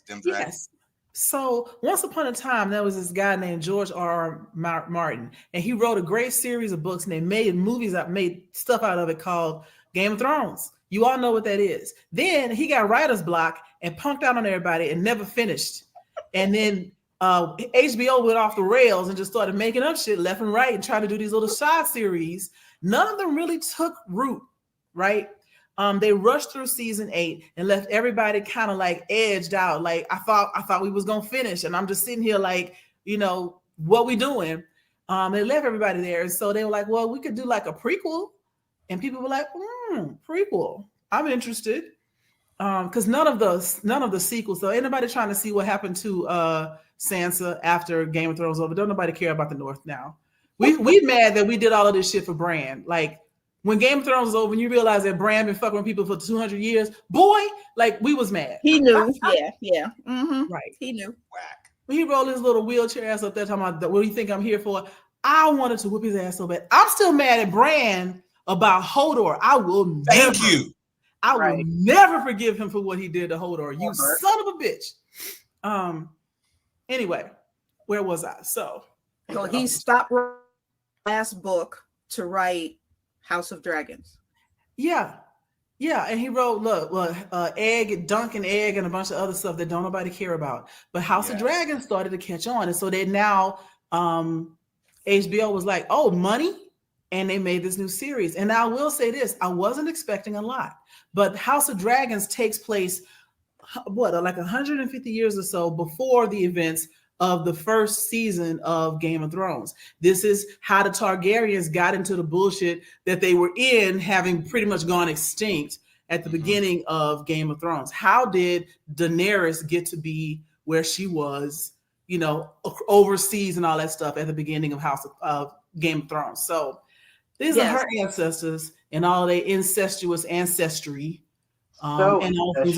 them dragons. Yes. So once upon a time, there was this guy named George R. Martin, and he wrote a great series of books, and they made movies out, made stuff out of it called Game of Thrones. You all know what that is. Then he got writer's block and punked out on everybody and never finished. And then HBO went off the rails and just started making up shit left and right and trying to do these little side series. None of them really took root, right? They rushed through season 8 and left everybody kind of like edged out. Like I thought we was gonna finish, and I'm just sitting here like, what we doing? They left everybody there, and so they were like, well, we could do like a prequel, and people were like, prequel. I'm interested, because none of the sequels. So anybody trying to see what happened to Sansa after Game of Thrones over? Don't nobody care about the North now. We mad that we did all of this shit for Bran, like. When Game of Thrones was over and you realize that Bran been fucking with people for 200 years, boy, like we was mad. He knew. Yeah. Mm-hmm. Right. He knew. Whack. When he rolled his little wheelchair ass up there talking about, what do you think I'm here for? I wanted to whip his ass so bad. I'm still mad at Bran about Hodor. I will never forgive him for what he did to Hodor. You son of a bitch. Anyway, where was I? So he stopped last book to write House of Dragons. Yeah, and he wrote, Egg, Dunk and Egg, and a bunch of other stuff that don't nobody care about. But House of Dragons started to catch on, and so they now HBO was like, oh, money, and they made this new series. And I will say this: I wasn't expecting a lot, but House of Dragons takes place like 150 years or so before the events of the first season of Game of Thrones. This is how the Targaryens got into the bullshit that they were in, having pretty much gone extinct at the beginning of Game of Thrones. How did Daenerys get to be where she was, overseas and all that stuff at the beginning of Game of Thrones? So these are her ancestors and all their incestuous ancestry. And all things